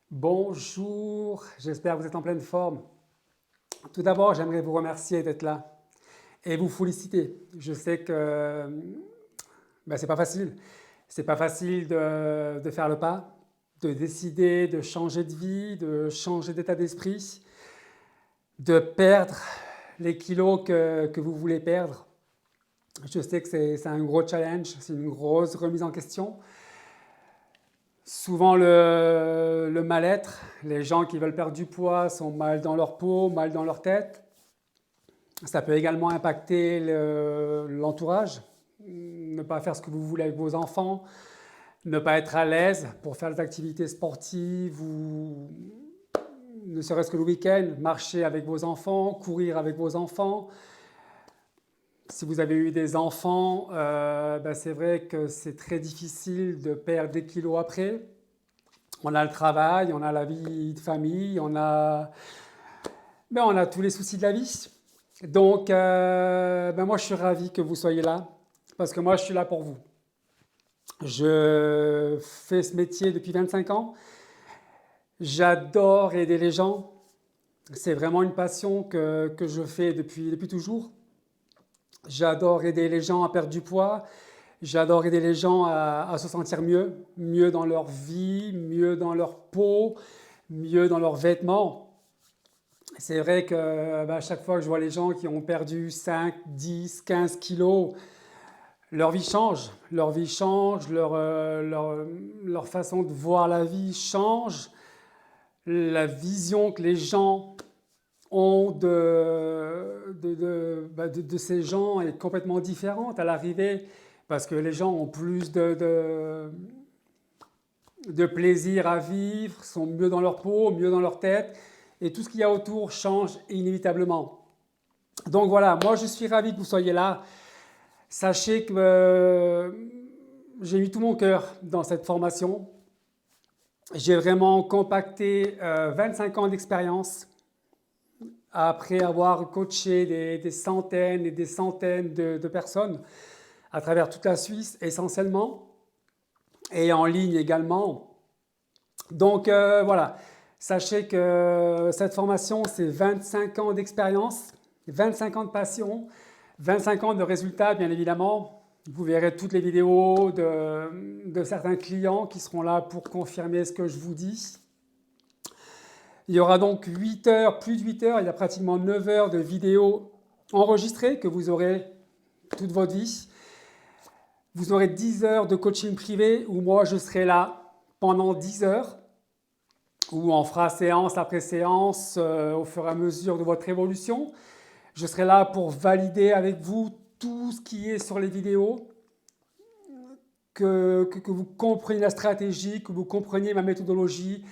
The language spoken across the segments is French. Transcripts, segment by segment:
Bonjour, j'espère que vous êtes en pleine forme. Tout d'abord, j'aimerais vous remercier d'être là et vous féliciter. Je sais que c'est pas facile. C'est pas facile de faire le pas, de décider de changer de vie, de changer d'état d'esprit, de perdre les kilos que vous voulez perdre. Je sais que c'est un gros challenge, c'est une grosse remise en question. Souvent le mal-être, les gens qui veulent perdre du poids sont mal dans leur peau, mal dans leur tête. Ça peut également impacter l'entourage, ne pas faire ce que vous voulez avec vos enfants, ne pas être à l'aise pour faire des activités sportives ou ne serait-ce que le week-end, marcher avec vos enfants, courir avec vos enfants. Si vous avez eu des enfants, c'est vrai que c'est très difficile de perdre des kilos après. On a le travail, on a la vie de famille, on a tous les soucis de la vie. Donc, moi, je suis ravi que vous soyez là, parce que moi, je suis là pour vous. Je fais ce métier depuis 25 ans. J'adore aider les gens. C'est vraiment une passion que je fais depuis toujours. J'adore aider les gens à perdre du poids. J'adore aider les gens à se sentir mieux, mieux dans leur vie, mieux dans leur peau, mieux dans leurs vêtements. C'est vrai que à chaque fois que je vois les gens qui ont perdu 5, 10, 15 kilos, leur vie change, leur façon de voir la vie change, la vision que les gens ont de ces gens est complètement différente à l'arrivée parce que les gens ont plus de plaisir à vivre, sont mieux dans leur peau, mieux dans leur tête et tout ce qu'il y a autour change inévitablement. Donc voilà, moi je suis ravi que vous soyez là. Sachez que j'ai mis tout mon cœur dans cette formation. J'ai vraiment compacté 25 ans d'expérience après avoir coaché des centaines et des centaines de personnes à travers toute la Suisse essentiellement et en ligne également. Donc voilà, sachez que cette formation c'est 25 ans d'expérience, 25 ans de passion, 25 ans de résultats bien évidemment. Vous verrez toutes les vidéos de certains clients qui seront là pour confirmer ce que je vous dis. Il y aura donc 8 heures, plus de 8 heures, il y a pratiquement 9 heures de vidéos enregistrées que vous aurez toute votre vie. Vous aurez 10 heures de coaching privé où moi je serai là pendant 10 heures, où on fera séance après séance au fur et à mesure de votre évolution. Je serai là pour valider avec vous tout ce qui est sur les vidéos, que vous compreniez la stratégie, que vous compreniez ma méthodologie,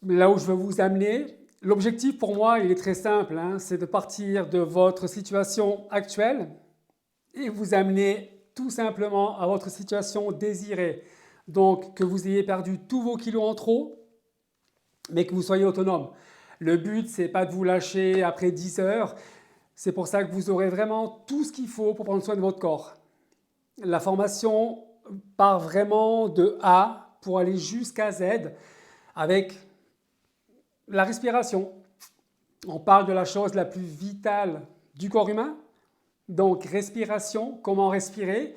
là où je veux vous amener. L'objectif pour moi, il est très simple, hein, c'est de partir de votre situation actuelle et vous amener tout simplement à votre situation désirée. Donc que vous ayez perdu tous vos kilos en trop, mais que vous soyez autonome. Le but, c'est pas de vous lâcher après 10 heures, c'est pour ça que vous aurez vraiment tout ce qu'il faut pour prendre soin de votre corps. La formation part vraiment de A pour aller jusqu'à Z avec la respiration. On parle de la chose la plus vitale du corps humain. Donc respiration, comment respirer,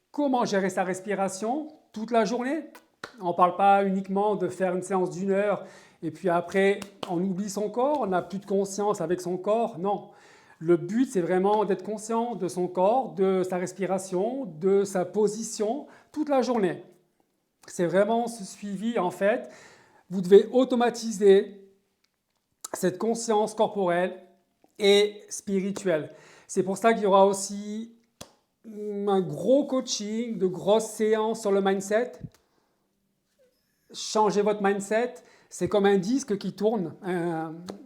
comment gérer sa respiration toute la journée. On ne parle pas uniquement de faire une séance d'une heure et puis après on oublie son corps, on n'a plus de conscience avec son corps. Non, le but c'est vraiment d'être conscient de son corps, de sa respiration, de sa position toute la journée. C'est vraiment ce suivi en fait. Vous devez automatiser cette conscience corporelle et spirituelle. C'est pour ça qu'il y aura aussi un gros coaching, de grosses séances sur le mindset. Changez votre mindset, c'est comme un disque qui tourne,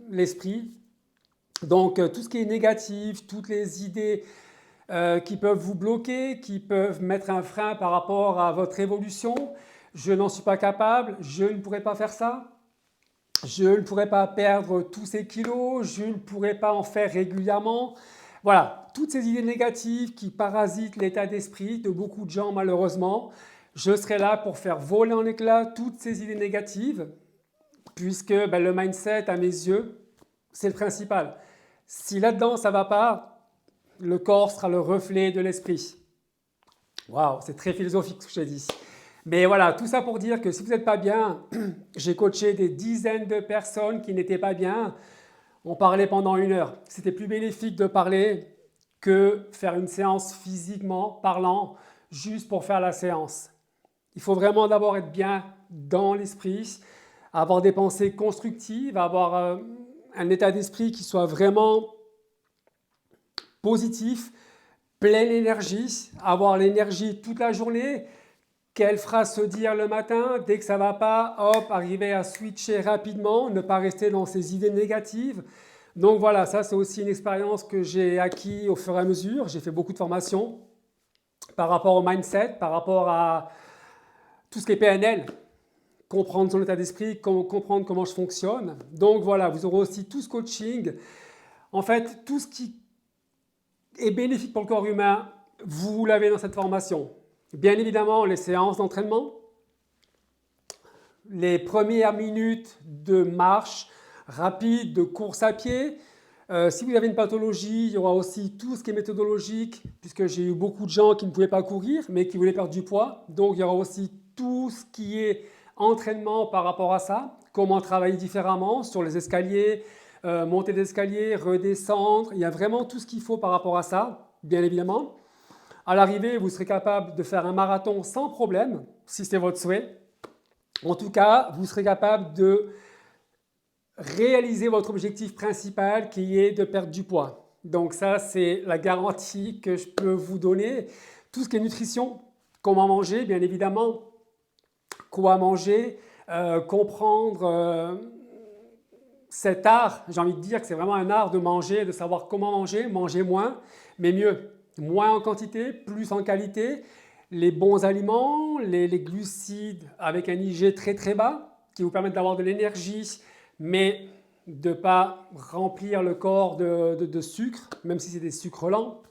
l'esprit. Donc tout ce qui est négatif, toutes les idées qui peuvent vous bloquer, qui peuvent mettre un frein par rapport à votre évolution. Je n'en suis pas capable, je ne pourrais pas faire ça. Je ne pourrais pas perdre tous ces kilos, je ne pourrais pas en faire régulièrement. Voilà, toutes ces idées négatives qui parasitent l'état d'esprit de beaucoup de gens malheureusement. Je serai là pour faire voler en éclats toutes ces idées négatives puisque ben, le mindset, à mes yeux, c'est le principal. Si là-dedans, ça ne va pas, le corps sera le reflet de l'esprit. Waouh, c'est très philosophique ce que je dis. Mais voilà, tout ça pour dire que si vous n'êtes pas bien, j'ai coaché des dizaines de personnes qui n'étaient pas bien. On parlait pendant 1 heure. C'était plus bénéfique de parler que faire une séance physiquement parlant juste pour faire la séance. Il faut vraiment d'abord être bien dans l'esprit, avoir des pensées constructives, avoir un état d'esprit qui soit vraiment positif, pleine d'énergie, avoir l'énergie toute la journée. Quelle phrase se dire le matin, dès que ça ne va pas, hop, arriver à switcher rapidement, ne pas rester dans ces idées négatives. Donc voilà, ça c'est aussi une expérience que j'ai acquis au fur et à mesure. J'ai fait beaucoup de formations par rapport au mindset, par rapport à tout ce qui est PNL, comprendre son état d'esprit, comprendre comment je fonctionne. Donc voilà, vous aurez aussi tout ce coaching. En fait, tout ce qui est bénéfique pour le corps humain, vous l'avez dans cette formation. Bien évidemment, les séances d'entraînement, les premières minutes de marche rapide, de course à pied. Si vous avez une pathologie, il y aura aussi tout ce qui est méthodologique, puisque j'ai eu beaucoup de gens qui ne pouvaient pas courir, mais qui voulaient perdre du poids. Donc, il y aura aussi tout ce qui est entraînement par rapport à ça, comment travailler différemment sur les escaliers, monter des escaliers, redescendre. Il y a vraiment tout ce qu'il faut par rapport à ça, bien évidemment. À l'arrivée, vous serez capable de faire un marathon sans problème, si c'est votre souhait. En tout cas, vous serez capable de réaliser votre objectif principal qui est de perdre du poids. Donc ça, c'est la garantie que je peux vous donner. Tout ce qui est nutrition, comment manger, bien évidemment, quoi manger, comprendre cet art. J'ai envie de dire que c'est vraiment un art de manger, de savoir comment manger moins, mais mieux. Moins en quantité, plus en qualité, les bons aliments, les glucides avec un IG très très bas qui vous permettent d'avoir de l'énergie, mais de ne pas remplir le corps de sucre, même si c'est des sucres lents.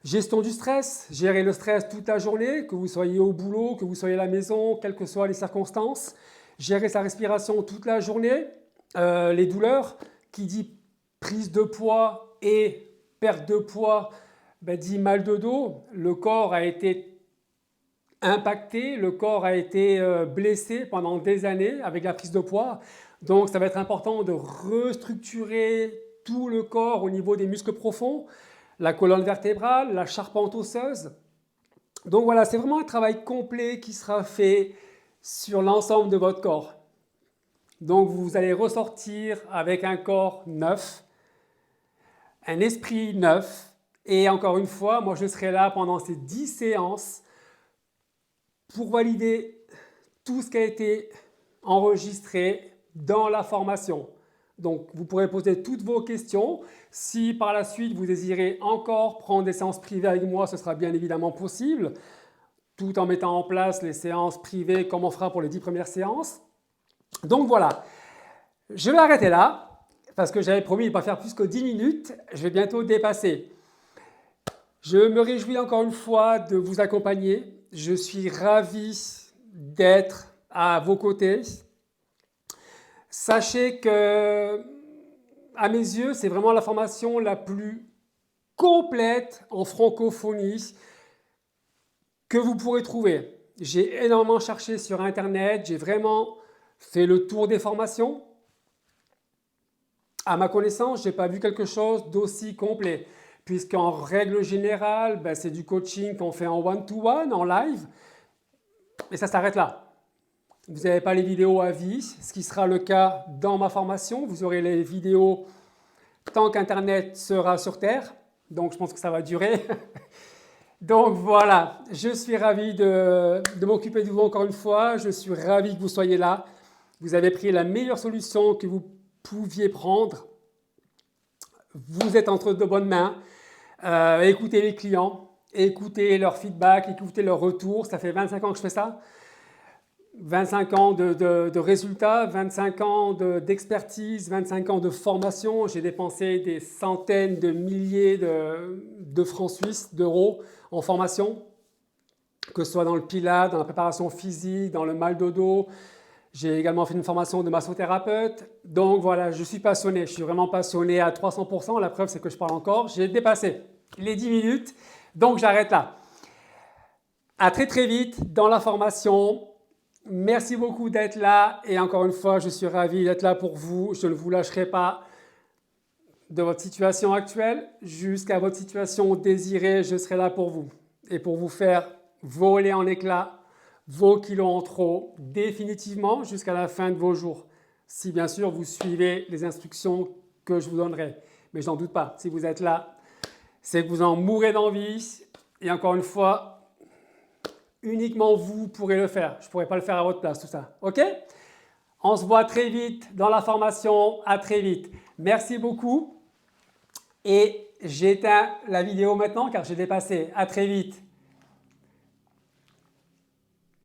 Gestion du stress, gérer le stress toute la journée, que vous soyez au boulot, que vous soyez à la maison, quelles que soient les circonstances. Gérer sa respiration toute la journée, les douleurs, qui dit prise de poids et perte de poids, dit mal de dos, le corps a été impacté, le corps a été blessé pendant des années avec la prise de poids. Donc ça va être important de restructurer tout le corps au niveau des muscles profonds, la colonne vertébrale, la charpente osseuse. Donc voilà, c'est vraiment un travail complet qui sera fait sur l'ensemble de votre corps. Donc vous allez ressortir avec un corps neuf, un esprit neuf. Et encore une fois, moi je serai là pendant ces 10 séances pour valider tout ce qui a été enregistré dans la formation. Donc vous pourrez poser toutes vos questions. Si par la suite vous désirez encore prendre des séances privées avec moi, ce sera bien évidemment possible, tout en mettant en place les séances privées comme on fera pour les 10 premières séances. Donc voilà, je vais arrêter là parce que j'avais promis de ne pas faire plus que 10 minutes. Je vais bientôt dépasser. Je me réjouis encore une fois de vous accompagner. Je suis ravi d'être à vos côtés. Sachez que, à mes yeux, c'est vraiment la formation la plus complète en francophonie que vous pourrez trouver. J'ai énormément cherché sur Internet, j'ai vraiment fait le tour des formations. À ma connaissance, je n'ai pas vu quelque chose d'aussi complet, puisqu'en règle générale, c'est du coaching qu'on fait en one-to-one, en live, et ça s'arrête là. Vous n'avez pas les vidéos à vie, ce qui sera le cas dans ma formation. Vous aurez les vidéos tant qu'Internet sera sur Terre, donc je pense que ça va durer. Donc voilà, je suis ravi de m'occuper de vous encore une fois. Je suis ravi que vous soyez là. Vous avez pris la meilleure solution que vous pouviez prendre. Vous êtes entre de bonnes mains. Écoutez les clients, écoutez leur feedback, écoutez leur retour. Ça fait 25 ans que je fais ça. 25 ans de résultats, 25 ans d'expertise, 25 ans de formation. J'ai dépensé des centaines de milliers de francs suisses, d'euros en formation, que ce soit dans le pilates, dans la préparation physique, dans le mal de dos. J'ai également fait une formation de massothérapeute. Donc voilà, je suis passionné. Je suis vraiment passionné à 300%. La preuve, c'est que je parle encore. J'ai dépassé les 10 minutes. Donc j'arrête là. À très très vite dans la formation. Merci beaucoup d'être là. Et encore une fois, je suis ravi d'être là pour vous. Je ne vous lâcherai pas. De votre situation actuelle jusqu'à votre situation désirée, je serai là pour vous et pour vous faire voler en éclats vos kilos en trop définitivement jusqu'à la fin de vos jours. Si bien sûr vous suivez les instructions que je vous donnerai. Mais je n'en doute pas, si vous êtes là, c'est que vous en mourrez d'envie. Et encore une fois, uniquement vous pourrez le faire. Je ne pourrai pas le faire à votre place, tout ça. OK? On se voit très vite dans la formation. À très vite. Merci beaucoup. Et j'éteins la vidéo maintenant car j'ai dépassé. À très vite.